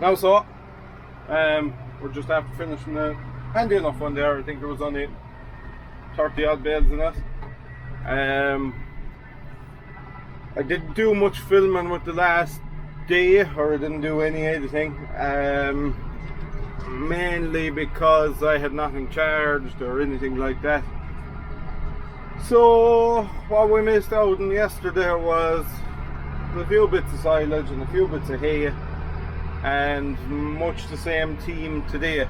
Now we're just after finishing the handy enough one there. I think there was only 30 odd bales in it. I didn't do much filming with the last day, or I didn't do any editing, mainly because I had nothing charged or anything like that. So what we missed out on yesterday was a few bits of silage and a few bits of hay, and much the same team today.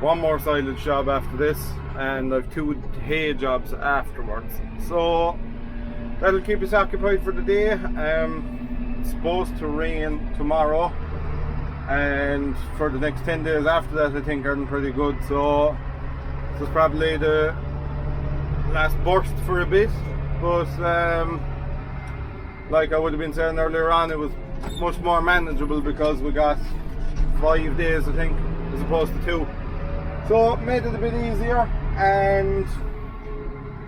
One more silage job after this, and I've 2 hay jobs afterwards. So that'll keep us occupied for the day. It's supposed to rain tomorrow, and for the next 10 days after that I think I'm pretty good. So this is probably the last burst for a bit, but like I would have been saying earlier on, it was much more manageable because we got 5 days I think as opposed to 2, so it made it a bit easier, and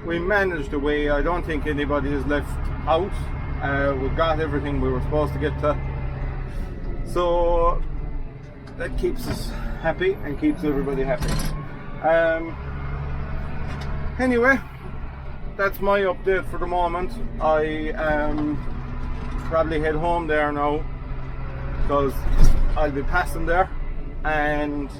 we managed the way. I don't think anybody is left out. We got everything we were supposed to get to, so that keeps us happy and keeps everybody happy. Anyway, that's my update for the moment. I probably head home there now because I'll be passing there, and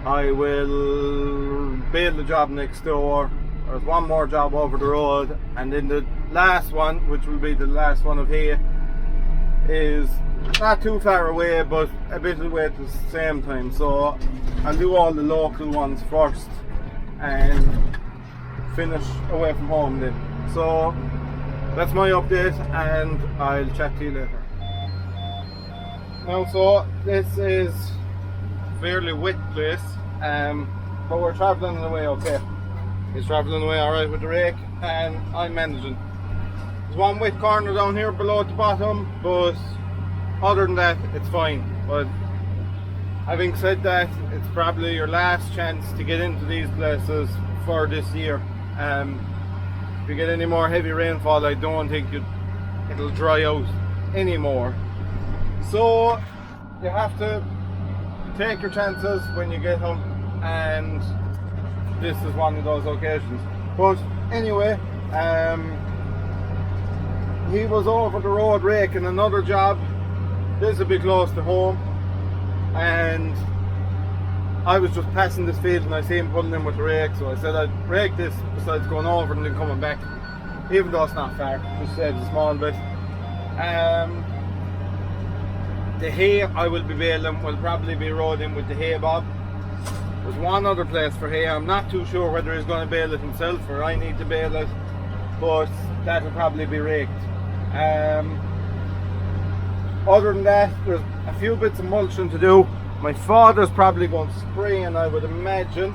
I will bail the job next door. There's one more job over the road, and then the last one, which will be the last one of hay, is not too far away but a bit away at the same time. So I'll do all the local ones first and finish away from home then. So that's my update, and I'll chat to you later. Now, so this is a fairly wet place, but we're travelling away okay. He's travelling away alright with the rake, and I'm managing. There's one wet corner down here below at the bottom, but other than that it's fine. But having said that, it's probably your last chance to get into these places for this year. If you get any more heavy rainfall, I don't think it'll dry out anymore. So you have to take your chances when you get them, and this is one of those occasions. But anyway, he was over the road raking another job. This will be close to home, and I was just passing this field and I see him pulling in with the rake, so I said I'd rake this besides going over and then coming back, even though it's not far, just saves a small bit. The hay I will be baling will probably be rode in with the hay bob. There's one other place for hay. I'm not too sure whether he's going to bale it himself or I need to bale it, but that will probably be raked. Other than that, there's a few bits of mulching to do. My father's probably going to spray, and I would imagine.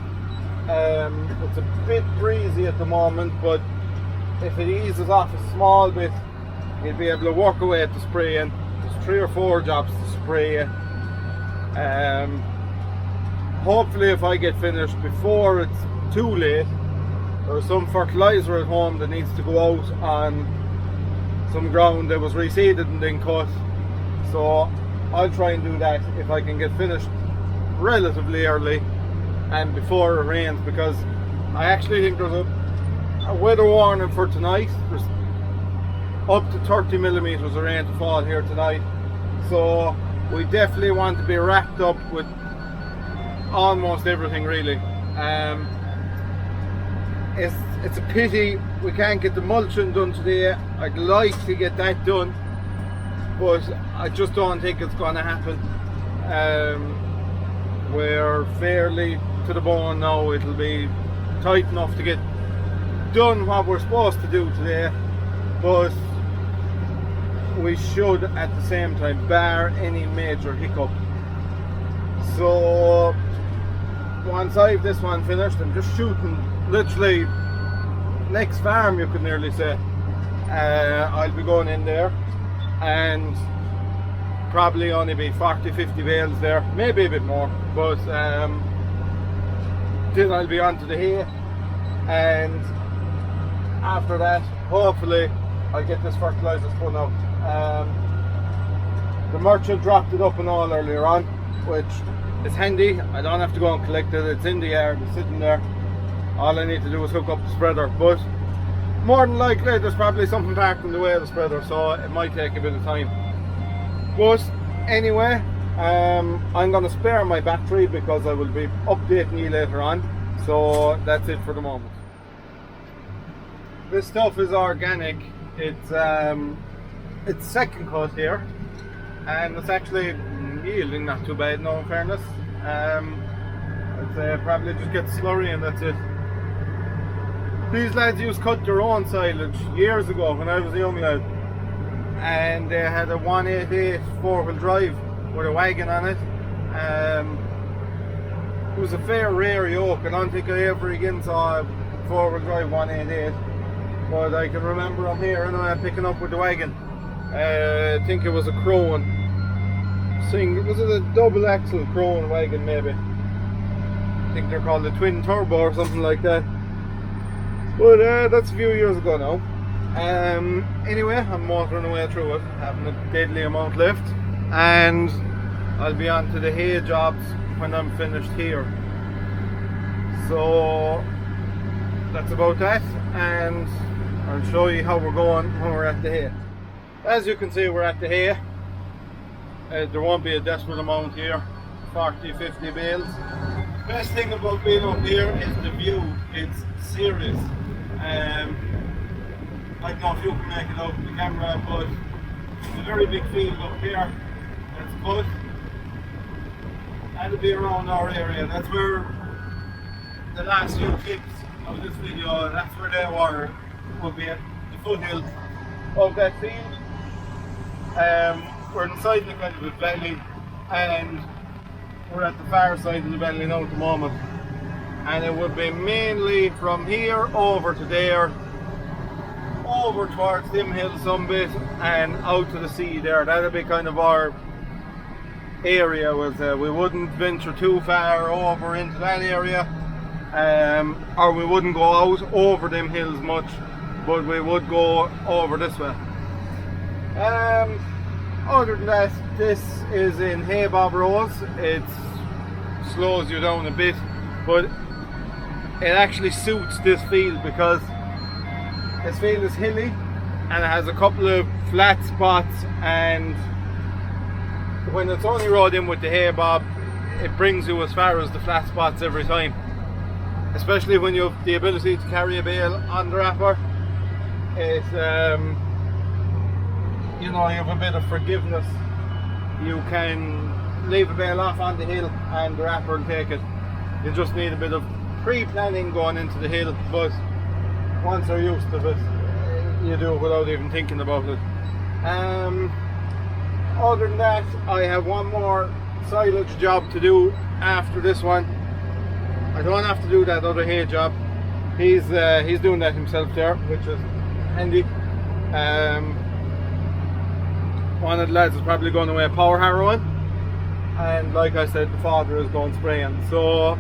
It's a bit breezy at the moment, but if it eases off a small bit, he'll be able to work away at the spraying. There's 3 or 4 jobs to spray. Hopefully if I get finished before it's too late, there's some fertilizer at home that needs to go out on some ground that was reseeded and then cut. So I'll try and do that if I can get finished relatively early and before it rains, because I actually think there's a weather warning for tonight. There's up to 30 millimeters of rain to fall here tonight, so we definitely want to be wrapped up with almost everything really. It's a pity we can't get the mulching done today. I'd like to get that done, but I just don't think it's going to happen. We're fairly to the bone now. It'll be tight enough to get done what we're supposed to do today, but we should at the same time, bar any major hiccup. So once I've this one finished, I'm just shooting literally next farm, you could nearly say. I'll be going in there and probably only be 40-50 bales there, maybe a bit more, but then I'll be onto the hay, and after that hopefully I'll get this fertilizer spun out. The merchant dropped it up and all earlier on, which is handy. I don't have to go and collect it. It's in the yard, it's sitting there. All I need to do is hook up the spreader, but more than likely there's probably something parked in the way of the spreader, so it might take a bit of time. But anyway, I'm going to spare my battery because I will be updating you later on. So that's it for the moment. This stuff is organic. It's second cut here, and it's actually yielding not too bad, no, in fairness. I'd say probably just get slurry and that's it. These lads used to cut their own silage years ago when I was a young lad, and they had a 188 4-wheel drive with a wagon on it. It was a fair rare yoke. I don't think I ever again saw a 4-wheel drive 188, but I can remember them here anyway, picking up with the wagon. I think it was a Crone. Was it a double axle Crone wagon maybe? I think they're called a twin turbo or something like that. But that's a few years ago now. Anyway, I'm motoring away through it, having a deadly amount left, and I'll be on to the hay jobs when I'm finished here. So that's about that, and I'll show you how we're going when we're at the hay. As you can see, we're at the hay. There won't be a desperate amount here, 40-50 bales. Best thing about being up here is the view. It's serious. I don't know if you can make it out with the camera, but it's a very big field up here. That's good. That'll be around our area. That's where the last few clips of this video, that's where they were, would be at the foothills of that field. We're inside the kind of a valley, and we're at the far side of the valley now at the moment. And it would be mainly from here over to there, over towards them hills some bit, and out to the sea there. That'd be kind of our area. We wouldn't venture too far over into that area, or we wouldn't go out over them hills much, but we would go over this way. Other than that, this is in hay bob rows. It slows you down a bit, but it actually suits this field because this field is hilly and it has a couple of flat spots, and when it's only rode in with the hay bob, it brings you as far as the flat spots every time, especially when you have the ability to carry a bale on the wrapper. It you know, you have a bit of forgiveness. You can leave a bale off on the hill and the wrapper will take it. You just need a bit of pre-planning going into the hill, but once you're used to it, you do it without even thinking about it. Other than that, I have one more silage job to do after this one. I don't have to do that other hay job. He's doing that himself there, which is handy. One of the lads is probably going away power harrowing, and like I said, the father is going spraying. So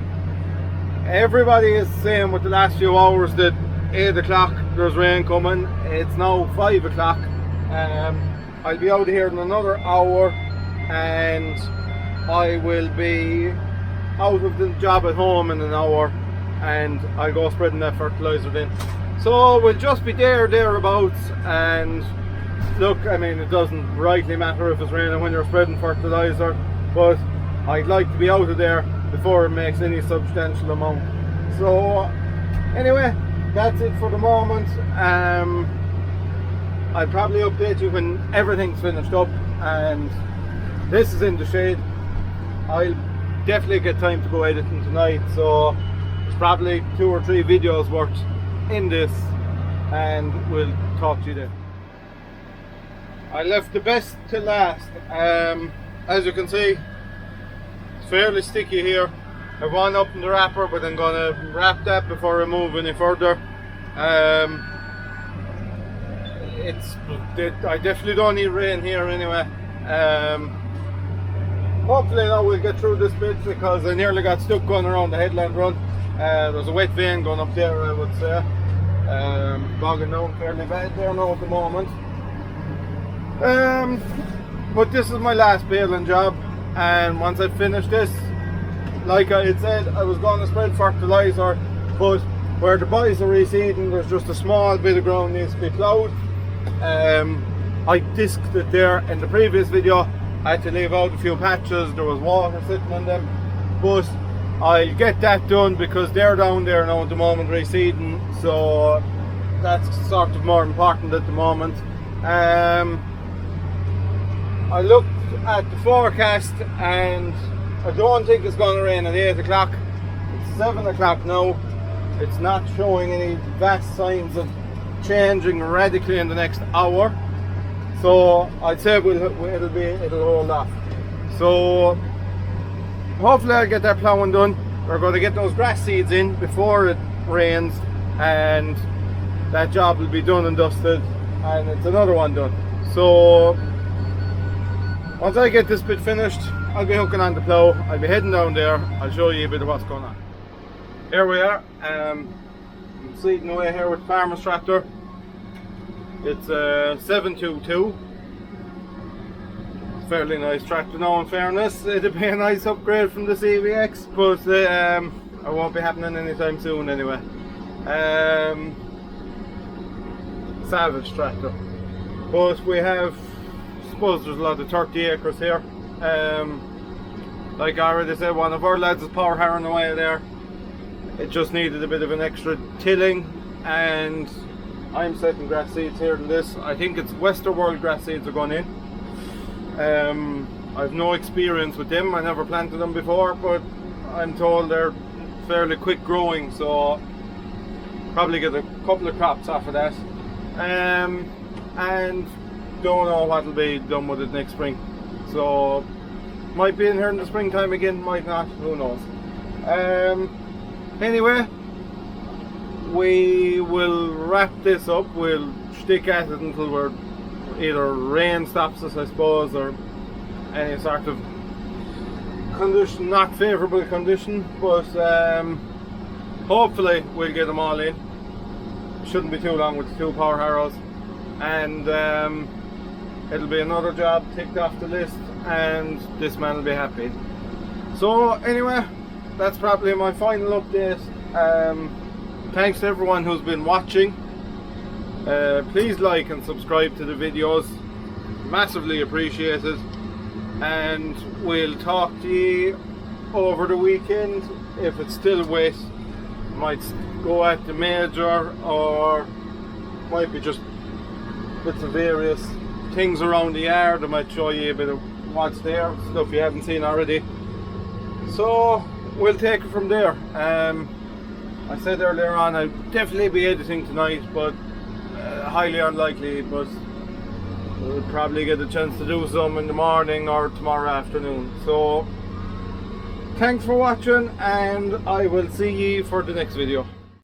everybody is saying with the last few hours that 8 o'clock there's rain coming. It's now 5 o'clock. I'll be out here in another hour, and I will be out of the job at home in an hour, and I'll go spreading that fertilizer then. So we'll just be thereabouts. And look, I mean, it doesn't rightly matter if it's raining when you're spreading fertilizer, but I'd like to be out of there before it makes any substantial amount. So anyway, that's it for the moment. I'll probably update you when everything's finished up, and this is in the shade. I'll definitely get time to go editing tonight, so there's probably 2 or 3 videos worth in this, and we'll talk to you then. I left the best to last. As you can see, it's fairly sticky here. I've one up in the wrapper, but I'm going to wrap that before I move any further. I definitely don't need rain here anyway. Hopefully now we'll get through this bit, because I nearly got stuck going around the headland run. There's a wet vein going up there, I would say. Bogging down fairly bad there now at the moment. But this is my last baling job, and once I finish this, like I had said, I was going to spread fertiliser, but where the boys are reseeding, there's just a small bit of ground needs to be ploughed. I disked it there in the previous video. I had to leave out a few patches, there was water sitting on them, but I'll get that done because they're down there now at the moment reseeding, so that's sort of more important at the moment. I looked at the forecast and I don't think it's going to rain at 8 o'clock. It's 7 o'clock now. It's not showing any vast signs of changing radically in the next hour. So I'd say it'll hold off. So hopefully I'll get that ploughing done. We're going to get those grass seeds in before it rains, and that job will be done and dusted, and it's another one done. So once I get this bit finished, I'll be hooking on the plough. I'll be heading down there. I'll show you a bit of what's going on. Here we are. I'm seeding away here with Farmer's tractor. It's a 722. Fairly nice tractor now, in fairness. It'd be a nice upgrade from the CVX, but it won't be happening anytime soon anyway. Salvage tractor. But we have, I suppose there's a lot of 30 acres here. Like I already said, one of our lads is power harrowing away there. It just needed a bit of an extra tilling, and I'm setting grass seeds here in this. I think it's Westerworld grass seeds are going in. I've no experience with them, I never planted them before, but I'm told they're fairly quick growing, so probably get a couple of crops off of that. And don't know what will be done with it next spring. So might be in here in the springtime again, might not, who knows. Anyway, we will wrap this up. We'll stick at it until we're either rain stops us, I suppose, or any sort of condition, not favourable condition, but hopefully we'll get them all in. Shouldn't be too long with the 2 power harrows, and it'll be another job ticked off the list, and this man will be happy. So anyway, that's probably my final update. Thanks to everyone who's been watching. Please like and subscribe to the videos, massively appreciated, and we'll talk to you over the weekend. If it's still wet, might go at the major, or might be just bits of various things around the yard. I might show you a bit of what's there, stuff you haven't seen already. So we'll take it from there. I said earlier on I'll definitely be editing tonight, but highly unlikely, but we'll probably get a chance to do some in the morning or tomorrow afternoon. So thanks for watching, and I will see you for the next video.